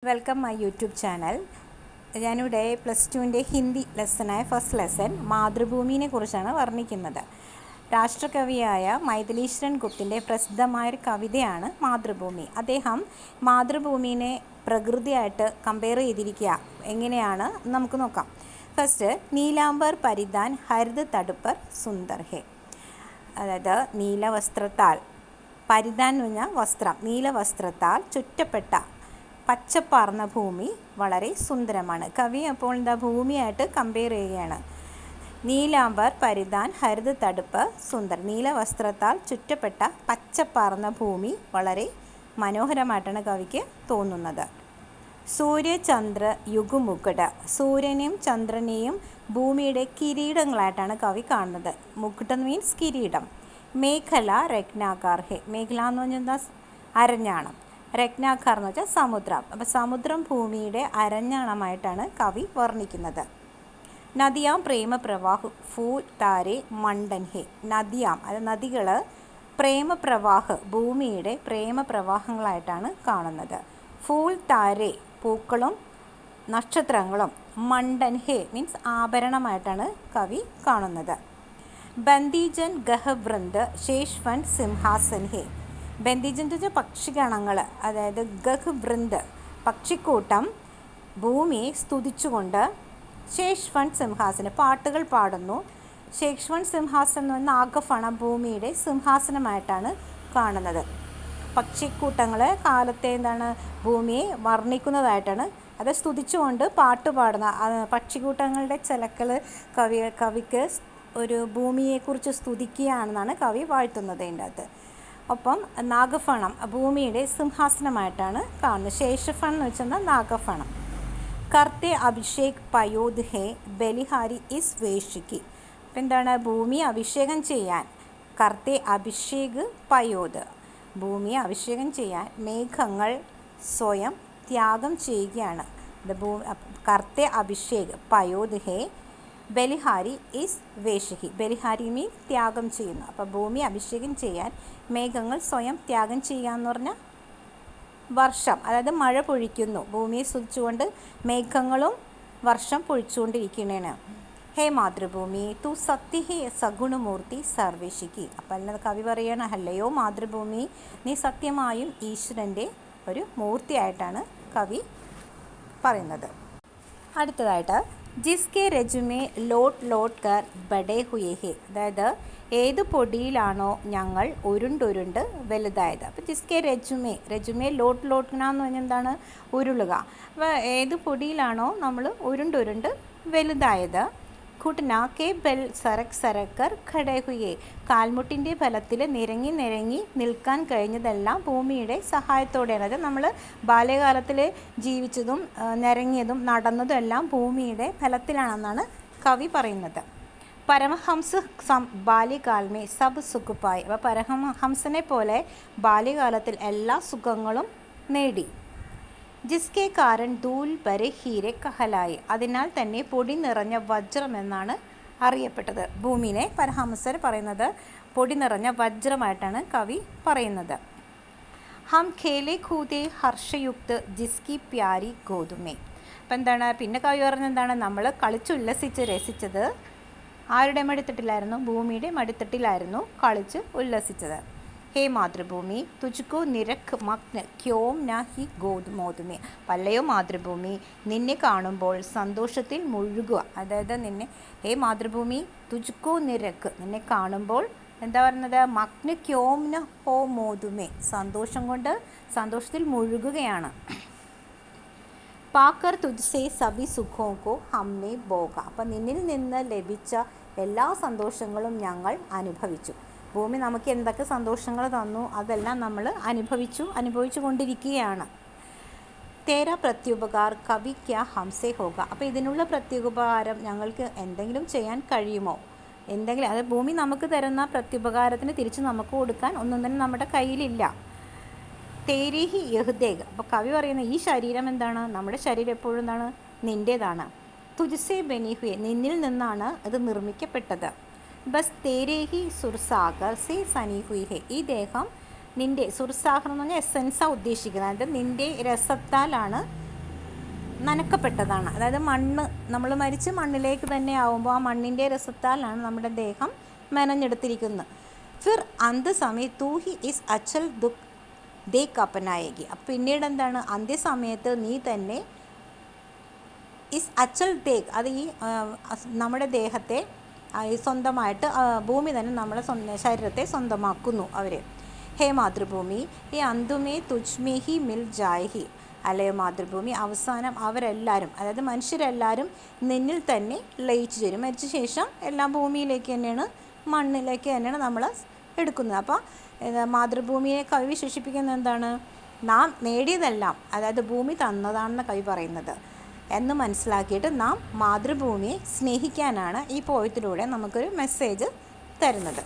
Welcome my YouTube channel. ഞാനിവിടെ +2 Hindi ലെസനായ first lesson മാതൃഭൂമിയെ കുറിച്ചാണ് വർണ്ണിക്കുന്നത്. രാഷ്ട്രകവിയായ മൈഥിലീശ്വരൻ ഗുപ്തിൻ്റെ പ്രസിദ്ധമായൊരു കവിതയാണ് മാതൃഭൂമി. അദ്ദേഹം മാതൃഭൂമിയെ പ്രകൃതിയായിട്ട് കമ്പയർ ചെയ്തിരിക്കുക. എങ്ങനെയാണ് നമുക്ക് നോക്കാം. ഫസ്റ്റ്, നീലാംബർ പരിധാൻ ഹരിത് തടുപ്പർ സുന്ദർ ഹെ. അതായത് നീലവസ്ത്രത്താൽ, പരിധാൻ എന്ന് പറഞ്ഞാൽ വസ്ത്രം, നീലവസ്ത്രത്താൽ ചുറ്റപ്പെട്ട പച്ചപ്പാർന്ന ഭൂമി വളരെ സുന്ദരമാണ്. കവി അപ്പോൾ ഭൂമിയായിട്ട് കമ്പയർ ചെയ്യുകയാണ്. നീലാംബർ പരിധാൻ ഹരിത് തടുപ്പ് സുന്ദർ. നീലവസ്ത്രത്താൽ ചുറ്റപ്പെട്ട പച്ചപ്പാർന്ന ഭൂമി വളരെ മനോഹരമായിട്ടാണ് കവിക്ക് തോന്നുന്നത്. സൂര്യചന്ദ്ര യുഗുമുക്കുട്. സൂര്യനെയും ചന്ദ്രനെയും ഭൂമിയുടെ കിരീടങ്ങളായിട്ടാണ് കവി കാണുന്നത്. മുക്കുട്ട് മീൻസ് കിരീടം. മേഖല രത്നാകർ ഹെ. മേഖല എന്ന് പറഞ്ഞാൽ അരഞ്ഞാണം. രത്നാകർ എന്ന് വെച്ചാൽ സമുദ്രം. അപ്പോൾ സമുദ്രം ഭൂമിയുടെ അരഞ്ഞാണമായിട്ടാണ് കവി വർണ്ണിക്കുന്നത്. നദിയാം പ്രേമപ്രവാഹ് ഫൂൽ താരെ മണ്ടൻ ഹെ. നദിയാം, അത് നദികൾ പ്രേമപ്രവാഹ് ഭൂമിയുടെ പ്രേമപ്രവാഹങ്ങളായിട്ടാണ് കാണുന്നത്. ഫൂൽ താരെ പൂക്കളും നക്ഷത്രങ്ങളും, മണ്ടൻ ഹെ മീൻസ് ആഭരണമായിട്ടാണ് കവി കാണുന്നത്. ബന്ദിജൻ ഗഹവൃന്ദ ശേഷ്വൻ സിംഹാസൻ ഹെ. ബന്ദിജൻ്റെ പക്ഷിഗണങ്ങൾ, അതായത് ഗഹവൃന്ദ പക്ഷിക്കൂട്ടം ഭൂമിയെ സ്തുതിച്ചുകൊണ്ട് ശേഷ്വൻ സിംഹാസനം പാട്ടുകൾ പാടുന്നു. ശേഷ്വൻ സിംഹാസനം എന്ന് പറഞ്ഞാൽ നാഗഫണം ഭൂമിയുടെ സിംഹാസനമായിട്ടാണ് കാണുന്നത്. പക്ഷിക്കൂട്ടങ്ങൾ കാലത്തെ ഭൂമിയെ വർണ്ണിക്കുന്നതായിട്ടാണ്, അത് സ്തുതിച്ചുകൊണ്ട് പാട്ട് പാടുന്ന പക്ഷിക്കൂട്ടങ്ങളുടെ ചിലക്കൾ കവിക്ക് ഒരു ഭൂമിയെക്കുറിച്ച് സ്തുതിക്കുകയാണെന്നാണ് കവി വാഴ്ത്തുന്നത്. അതിൻ്റെ അകത്ത് ഒപ്പം നാഗഫണം ഭൂമിയുടെ സിംഹാസനമായിട്ടാണ് കാണുന്നത്. ശേഷഫണം എന്ന് വെച്ചാൽ നാഗഫണം. കർത്തെ അഭിഷേക് പയോദ് ഹെ ബലിഹാരി ഇസ് വേഷിക്ക്. അപ്പം എന്താണ് ഭൂമിയെ അഭിഷേകം ചെയ്യാൻ? കർത്തെ അഭിഷേക് പയോദ്, ഭൂമിയെ അഭിഷേകം ചെയ്യാൻ മേഘങ്ങൾ സ്വയം ത്യാഗം ചെയ്യുകയാണ്. കർത്തെ അഭിഷേക് പയോദ് ഹെ ബലിഹാരി ഈസ് വേഷിഹി. ബലിഹാരി മീൻ ത്യാഗം ചെയ്യുന്നു. അപ്പോൾ ഭൂമി അഭിഷേകം ചെയ്യാൻ മേഘങ്ങൾ സ്വയം ത്യാഗം ചെയ്യുക എന്ന് പറഞ്ഞാൽ വർഷം, അതായത് മഴ പൊഴിക്കുന്നു. ഭൂമിയെ സ്തുതിച്ചുകൊണ്ട് മേഘങ്ങളും വർഷം പൊഴിച്ചുകൊണ്ടിരിക്കുന്നതാണ്. ഹേ മാതൃഭൂമി തു സത്യ ഹേ സഗുണമൂർത്തി സർവേഷിക്ക്. അപ്പം കവി പറയണ, ഹല്ലയോ മാതൃഭൂമി, നീ സത്യമായും ഈശ്വരൻ്റെ ഒരു മൂർത്തിയായിട്ടാണ് കവി പറയുന്നത്. അടുത്തതായിട്ട് ജിസ്കെ രജുമേ ലോട്ട് ലോട്ട് കർ ബഡേ ഹുയേ ഹെ. അതായത് ഏത് പൊടിയിലാണോ ഞങ്ങൾ ഉരുണ്ടുരുണ്ട് വലുതായത്. അപ്പോൾ ജിസ്കെ രജുമേ, രജുമേ ലോട്ട് ലോട്ട്ന എന്ന് പറഞ്ഞാൽ എന്താണ്? ഉരുളുക. അപ്പോൾ ഏത് പൊടിയിലാണോ നമ്മൾ ഉരുണ്ടുരുണ്ട് വലുതായത്. ഘുട്ന കെ ബൽ സരക് സരക്കർ ഖഡേ ഹുയേ. കാൽമുട്ടിൻ്റെ ഫലത്തിൽ നിരങ്ങി നിരങ്ങി നിൽക്കാൻ കഴിഞ്ഞതെല്ലാം ഭൂമിയുടെ സഹായത്തോടെയാണ്. അത് നമ്മൾ ബാല്യകാലത്തിൽ ജീവിച്ചതും നിരങ്ങിയതും നടന്നതും എല്ലാം ഭൂമിയുടെ ഫലത്തിലാണെന്നാണ് കവി പറയുന്നത്. പരമഹംസ ബാല്യകാലമേ സബ് സുഖുപ്പായി. അപ്പോൾ പരമഹംസനെ പോലെ ബാല്യകാലത്തിൽ എല്ലാ സുഖങ്ങളും നേടി. ജിസ്കെ കാരൻ ധൂൽ ബരെ ഹീരെ കഹലായി. അതിനാൽ തന്നെ പൊടി നിറഞ്ഞ വജ്രം എന്നാണ് അറിയപ്പെട്ടത്. ഭൂമിനെ പരമഹംസർ പറയുന്നത് പൊടി നിറഞ്ഞ വജ്രമായിട്ടാണ് കവി പറയുന്നത്. ഹം ഖേലെ ഖൂദേ ഹർഷയുക്ത് ജിസ്കി പ്യാരി ഗോതുമേ. അപ്പം എന്താണ് പിന്നെ കവി പറഞ്ഞത് എന്താണ്? നമ്മൾ കളിച്ചുല്ലസിച്ച് രസിച്ചത് ആരുടെ മടിത്തട്ടിലായിരുന്നു? ഭൂമിയുടെ മടിത്തട്ടിലായിരുന്നു കളിച്ച് ഉല്ലസിച്ചത്. ഹേ മാതൃഭൂമി തുജ്കോ നിരക്ക് മഗ്ന ക്യോം ന ഹി ഗോതുമോതുമേ. പല്ലയോ മാതൃഭൂമി, നിന്നെ കാണുമ്പോൾ സന്തോഷത്തിൽ മുഴുകുക. അതായത് ഹേ മാതൃഭൂമി തുജ്കോ നിരക്ക്, നിന്നെ കാണുമ്പോൾ എന്താ പറയുന്നത്? മഗ്ന ക്യോം ന ഹോ മോതുമേ, സന്തോഷം കൊണ്ട് സന്തോഷത്തിൽ മുഴുകുകയാണ്. പാക്കർ തുജ്സേ സബി സുഖോക്കോ ഹംനെ ബോഗ. അപ്പം നിന്നിൽ നിന്ന് ലഭിച്ച എല്ലാ സന്തോഷങ്ങളും ഞങ്ങൾ അനുഭവിച്ചു. ഭൂമി നമുക്ക് എന്തൊക്കെ സന്തോഷങ്ങൾ തന്നു അതെല്ലാം നമ്മൾ അനുഭവിച്ചു കൊണ്ടിരിക്കുകയാണ്. തേരാ പ്രത്യുപകാർ കവി ക്യാ ഹംസേ ഹോഗ. അപ്പോൾ ഇതിനുള്ള പ്രത്യുപകാരം ഞങ്ങൾക്ക് എന്തെങ്കിലും ചെയ്യാൻ കഴിയുമോ? എന്തെങ്കിലും, അത് ഭൂമി നമുക്ക് തരുന്ന പ്രത്യുപകാരത്തിന് തിരിച്ച് നമുക്ക് കൊടുക്കാൻ ഒന്നും തന്നെ നമ്മുടെ കയ്യിലില്ല. തേരീഹി യഹ്ദേഗ്. അപ്പോൾ കവി പറയുന്ന ഈ ശരീരം എന്താണ്? നമ്മുടെ ശരീരം എപ്പോഴും എന്താണ്? നിൻ്റേതാണ്. തുജ്സേ ബനി ഹുയേ, നിന്നിൽ നിന്നാണ് അത് നിർമ്മിക്കപ്പെട്ടത്. ബസ് തേരേഹി സുർസാഗർ സേ സനി ഹുയി ഹെ. ഈ ദേഹം നിൻ്റെ സുർസാഹർ എന്ന് പറഞ്ഞാൽ എസൻസാണ് ഉദ്ദേശിക്കുന്നത്. അതായത് നിൻ്റെ രസത്താലാണ് നനക്കപ്പെട്ടതാണ്. അതായത് മണ്ണ്, നമ്മൾ മരിച്ച് മണ്ണിലേക്ക് തന്നെ ആവുമ്പോൾ ആ മണ്ണിൻ്റെ രസത്താലാണ് നമ്മുടെ ദേഹം മെനഞ്ഞെടുത്തിരിക്കുന്നത്. ഫിർ അന്ത്യസമയ തൂഹി ഇസ് അച്ചൽ ദുഃഖ് ദേഖ് അപ്പനായേഗി. അപ്പം പിന്നീട് എന്താണ്, അന്ത്യസമയത്ത് നീ തന്നെ ഇസ് അച്ചൽ ദേഖ്, അത് ഈ നമ്മുടെ ദേഹത്തെ സ്വന്തമായിട്ട് ഭൂമി തന്നെ നമ്മളെ ശരീരത്തെ സ്വന്തമാക്കുന്നു അവർ. ഹേ മാതൃഭൂമി ഈ അന്തുമേ തുജ്മേ ഹി മിൽ ജായഹി, അല്ലയോ മാതൃഭൂമി അവസാനം അവരെല്ലാവരും, അതായത് മനുഷ്യരെല്ലാവരും നിന്നിൽ തന്നെ ലയിച്ചു ചേരും. മരിച്ച ശേഷം എല്ലാം ഭൂമിയിലേക്ക് തന്നെയാണ്, മണ്ണിലേക്ക് തന്നെയാണ് നമ്മൾ എടുക്കുന്നത്. അപ്പോൾ മാതൃഭൂമിയെ കവി വിശേഷിപ്പിക്കുന്നത് എന്താണ്, നാം നേടിയതെല്ലാം, അതായത് ഭൂമി തന്നതാണെന്ന് കവി പറയുന്നത് എന്ന് മനസ്സിലാക്കിയിട്ട് നാം മാതൃഭൂമിയെ സ്നേഹിക്കാനാണ് ഈ പോയത്തിലൂടെ നമുക്കൊരു മെസ്സേജ് തരുന്നത്.